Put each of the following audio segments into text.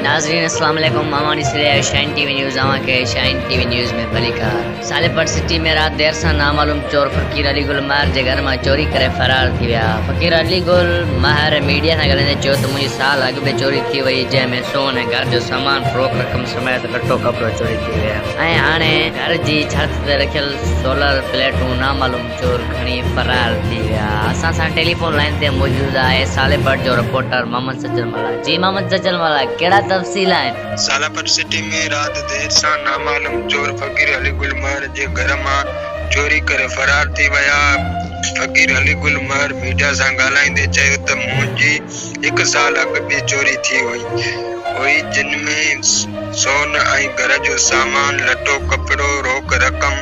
नाजरीन अस्सलाम वालेकुम। मामानी सिरे शाइन टीवी न्यूज़ के शाइन टीवी न्यूज़ में भलीकार सालेपट सिटी में रात देर से नामालूम चोर फकीर अली गुल महर के घर में चोरी करे फरार थी विया। फकीर अली गुल महर मीडिया से ॻाल्हाईंदे चयो त मुंहिंजी साल अॻु में चोरी थी वई, जंहिंमें सोन ऐं घर जो सामान फ़रोख़्त रक़म समेत लटो कपिड़ो चोरी थी विया ऐं हाणे घर जी छत ते रखियल सोलर प्लेटूं नामालूम चोर खणी फरार थी विया। असां सां टेलीफोन लाइन ते मौजूद आहे सालेपट जो रिपोर्टर मोहम्मद सजलवाला। जी मोहम्मद सजलवाला, केड़ा तफसील है? सालापट सिटी में रात देर से नामालूम चोर फकीर अली गुल महर के घर में चोरी करे फरार थी वया। फकीर अली गुल महर मीडिया से ॻाल्हाईंदे चयो त मुंहिंजी 1 साल अॻु भी चोरी थी हुई जिनमें सोन ऐं घर जो सामान लटो कपिड़ो रोक रक़म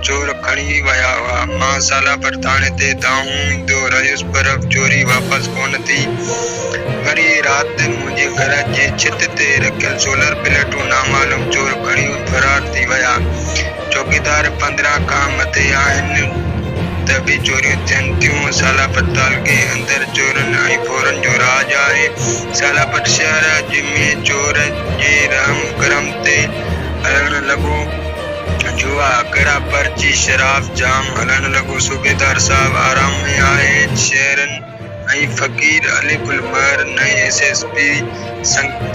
चोर खणी वया हुआ। मां सालापट थाने ते दाऊं ईंदो रहियुसि पर चोरी वापस कोन थी। वरी रात मुझे घर जे छित ते रखियल सोलर प्लेटूं नामालूम चोर खणी फरार थी वया। चौकीदार 15 का मथे आहिनि त भी चोरियूं थियनि थियूं। सालापट तालुके अंदर चोरन ऐं फोरन जो राज आहे। सालापट शहर में चोर जे रहम करम ते हलण लॻो। जुआ कड़ा पर्ची शराब जाम हलन लगो। सूबेदार साहब आराम में आए। शहरन ऐं फकीर अली गुल महर नए एसएसपी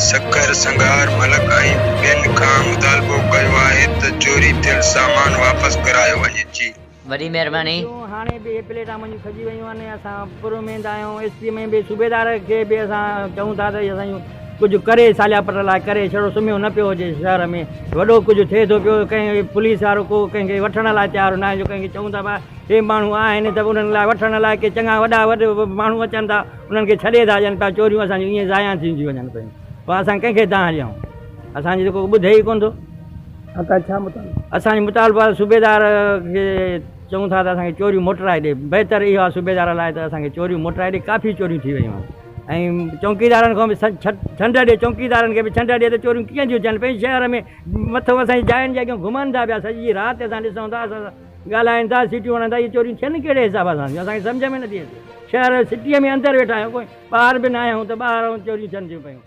सकर संगार मलक ऐं ॿियनि खां मुतालबो कयो आहे त चोरी थियल सामान वापस करायो वञे। जी वॾी महिरबानी। हाणे बि प्लेटां मुंहिंजी खजी वयूं आहिनि। असां पुर में आहियूं। एसपी में बि सूबेदार खे बि असां चऊं था त असां कुझु करे सालियापट लाइ करे छड़ो सुम्हियो न पियो हुजे। शहर में वॾो कुझु थिए थो पियो। कंहिं पुलिस वारो को कंहिंखे वठण लाइ तयारु न आहे। जो कंहिंखे चऊं था भाई हे माण्हू आहिनि त उन्हनि लाइ वठण लाइ के चङा वॾा माण्हू अचनि था, उन्हनि खे छॾे था ॾियनि पिया। चोरियूं असांजी ईअं ज़ाया थींदियूं वञनि पियूं। पोइ असां कंहिंखे तव्हां ॾियूं? असांजी जेको ॿुधे ई कोन थो। असांजी मुतालबा सूबेदार खे चऊं था त असांखे चोरियूं मोटराए ॾे। बहितर इहो आहे सूबेदार लाइ त असांखे चोरियूं मोटराए ॾे। काफ़ी चोरियूं थी वयूं आहिनि ऐं चौकीदारनि खां बि छंड ॾे। चौकीदारनि खे बि छंड ॾे त चोरियूं कीअं थियूं थियनि पई। शहर में मथो असांजी जाइनि जॻहियूं घुमनि था पिया। सॼी राति असां ॾिसूं था, असां ॻाल्हाइनि था, सीटियूं हणनि था। इहे चोरियूं थियनि कहिड़े हिसाब सां? असांखे सम्झ में नथी अचे। शहर सिटीअ में अंदरि वेठा आहियूं, कोई ॿाहिरि बि न आहियूं त ॿाहिरि चोरियूं थियनि थियूं पियूं।